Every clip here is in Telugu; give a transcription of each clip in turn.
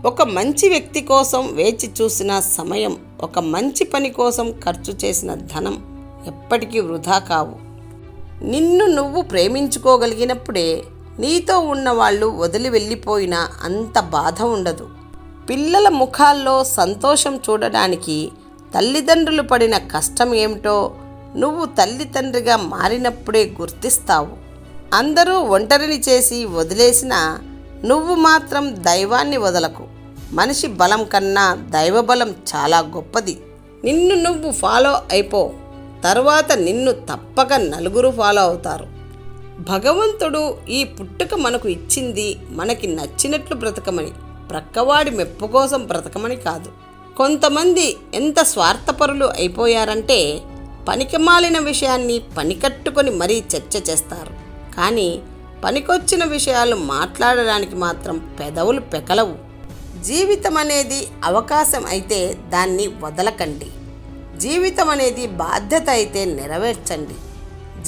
ఒక మంచి వ్యక్తి కోసం వేచి చూసిన సమయం, ఒక మంచి పని కోసం ఖర్చు చేసిన ధనం ఎప్పటికీ వృధా కావు. నిన్ను నువ్వు ప్రేమించుకోగలిగినప్పుడే నీతో ఉన్నవాళ్ళు వదిలి వెళ్ళిపోయినా అంత బాధ ఉండదు. పిల్లల ముఖాల్లో సంతోషం చూడడానికి తల్లిదండ్రులు పడిన కష్టం ఏమిటో నువ్వు తల్లిదండ్రిగా మారినప్పుడే గుర్తిస్తావు. అందరూ ఒంటరిని చేసి వదిలేసినా నువ్వు మాత్రం దైవాన్ని వదలకు. మనిషి బలం కన్నా దైవబలం చాలా గొప్పది. నిన్ను నువ్వు ఫాలో అయిపో, తర్వాత నిన్ను తప్పక నలుగురు ఫాలో అవుతారు. భగవంతుడు ఈ పుట్టుక మనకు ఇచ్చింది మనకి నచ్చినట్లు బ్రతకమని, ప్రక్కవాడి మెప్పు కోసం బ్రతకమని కాదు. కొంతమంది ఎంత స్వార్థపరులు అయిపోయారంటే పనికిమాలిన విషయాన్ని పనికట్టుకొని మరీ చర్చ చేస్తారు. కానీ పనికొచ్చిన విషయాలు మాట్లాడడానికి మాత్రం పెదవులు పెకలవు. జీవితం అనేది అవకాశం అయితే దాన్ని వదలకండి. జీవితం అనేది బాధ్యత అయితే నెరవేర్చండి.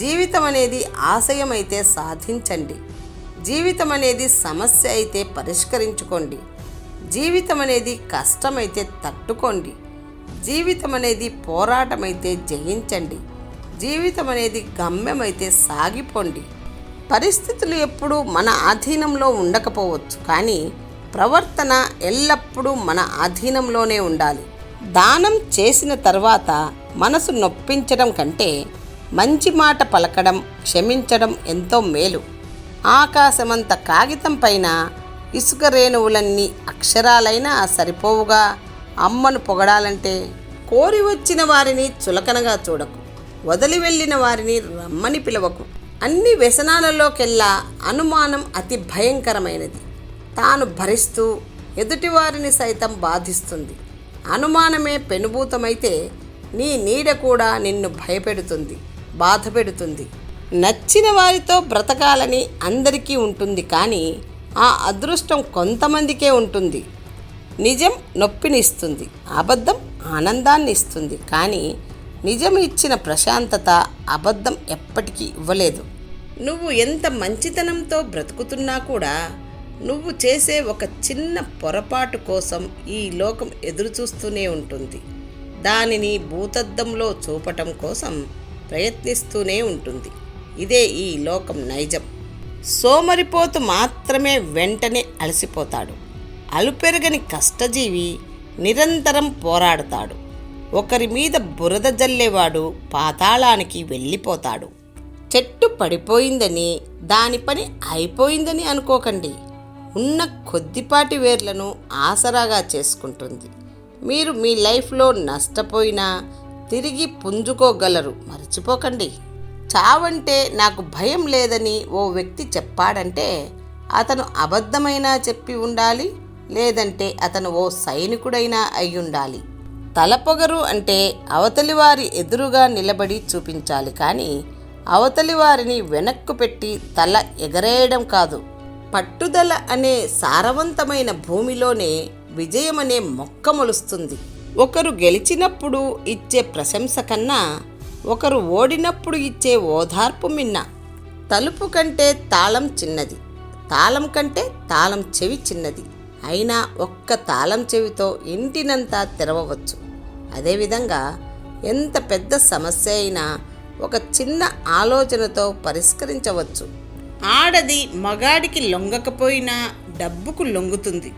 జీవితం అనేది ఆశయం అయితే సాధించండి. జీవితం అనేది సమస్య అయితే పరిష్కరించుకోండి. జీవితం అనేది కష్టమైతే తట్టుకోండి. జీవితం అనేది పోరాటమైతే జయించండి. జీవితం అనేది గమ్యమైతే సాగిపోండి. పరిస్థితులు ఎప్పుడూ మన ఆధీనంలో ఉండకపోవచ్చు, కానీ ప్రవర్తన ఎల్లప్పుడూ మన ఆధీనంలోనే ఉండాలి. దానం చేసిన తర్వాత మనసు నొప్పించడం కంటే మంచి మాట పలకడం, క్షమించడం ఎంతో మేలు. ఆకాశమంత కాగితం పైన ఇసుక రేణువులన్నీ అక్షరాలైనా సరిపోవుగా అమ్మను పొగడాలంటే. కోరి వచ్చిన వారిని చులకనగా చూడకు, వదిలి వెళ్ళిన వారిని రమ్మని పిలవకు. అన్ని వ్యసనాలలోకెల్లా అనుమానం అతి భయంకరమైనది. తాను భరిస్తూ ఎదుటివారిని సైతం బాధిస్తుంది. అనుమానమే పెనుభూతమైతే నీ నీడ కూడా నిన్ను భయపెడుతుంది, బాధ పెడుతుంది. నచ్చిన వారితో బ్రతకాలని అందరికీ ఉంటుంది, కానీ ఆ అదృష్టం కొంతమందికే ఉంటుంది. నిజం నొప్పినిస్తుంది, అబద్ధం ఆనందాన్ని ఇస్తుంది, కానీ నిజం ఇచ్చిన ప్రశాంతత అబద్ధం ఎప్పటికీ ఇవ్వలేదు. నువ్వు ఎంత మంచితనంతో బ్రతుకుతున్నా కూడా నువ్వు చేసే ఒక చిన్న పొరపాటు కోసం ఈ లోకం ఎదురుచూస్తూనే ఉంటుంది. దానిని భూతద్దంలో చూపటం కోసం ప్రయత్నిస్తూనే ఉంటుంది. ఇదే ఈ లోకం నైజం. సోమరిపోతు మాత్రమే వెంటనే అలసిపోతాడు. అలుపెరగని కష్టజీవి నిరంతరం పోరాడుతాడు. ఒకరి మీద బురద జల్లేవాడు పాతాళానికి వెళ్ళిపోతాడు. చెట్టు పడిపోయిందని దాని పని అయిపోయిందని అనుకోకండి. ఉన్న కొద్దిపాటి వేర్లను ఆసరాగా చేసుకుంటుంది. మీరు మీ లైఫ్లో నష్టపోయినా తిరిగి పుంజుకోగలరు, మర్చిపోకండి. చావంటే నాకు భయం లేదని ఓ వ్యక్తి చెప్పాడంటే అతను అబద్ధమైనా చెప్పి ఉండాలి, లేదంటే అతను ఓ సైనికుడైనా అయి ఉండాలి. తలపొగరు అంటే అవతలి వారి ఎదురుగా నిలబడి చూపించాలి, కానీ అవతలి వారిని వెనక్కు పెట్టి తల ఎగరేయడం కాదు. పట్టుదల అనే సారవంతమైన భూమిలోనే విజయం అనే మొక్క మొలుస్తుంది. ఒకరు గెలిచినప్పుడు ఇచ్చే ప్రశంస కన్నా ఒకరు ఓడినప్పుడు ఇచ్చే ఓదార్పు మిన్న. తలుపు కంటే తాళం చిన్నది, తాళం కంటే తాళం చెవి చిన్నది. అయినా ఒక్క తాళం చెవితో ఇంటినంతా తెరవవచ్చు. అదేవిధంగా ఎంత పెద్ద సమస్య అయినా ఒక చిన్న ఆలోచనతో పరిష్కరించవచ్చు. ఆడది మగాడికి లొంగకపోయినా డబ్బుకు లొంగుతుంది.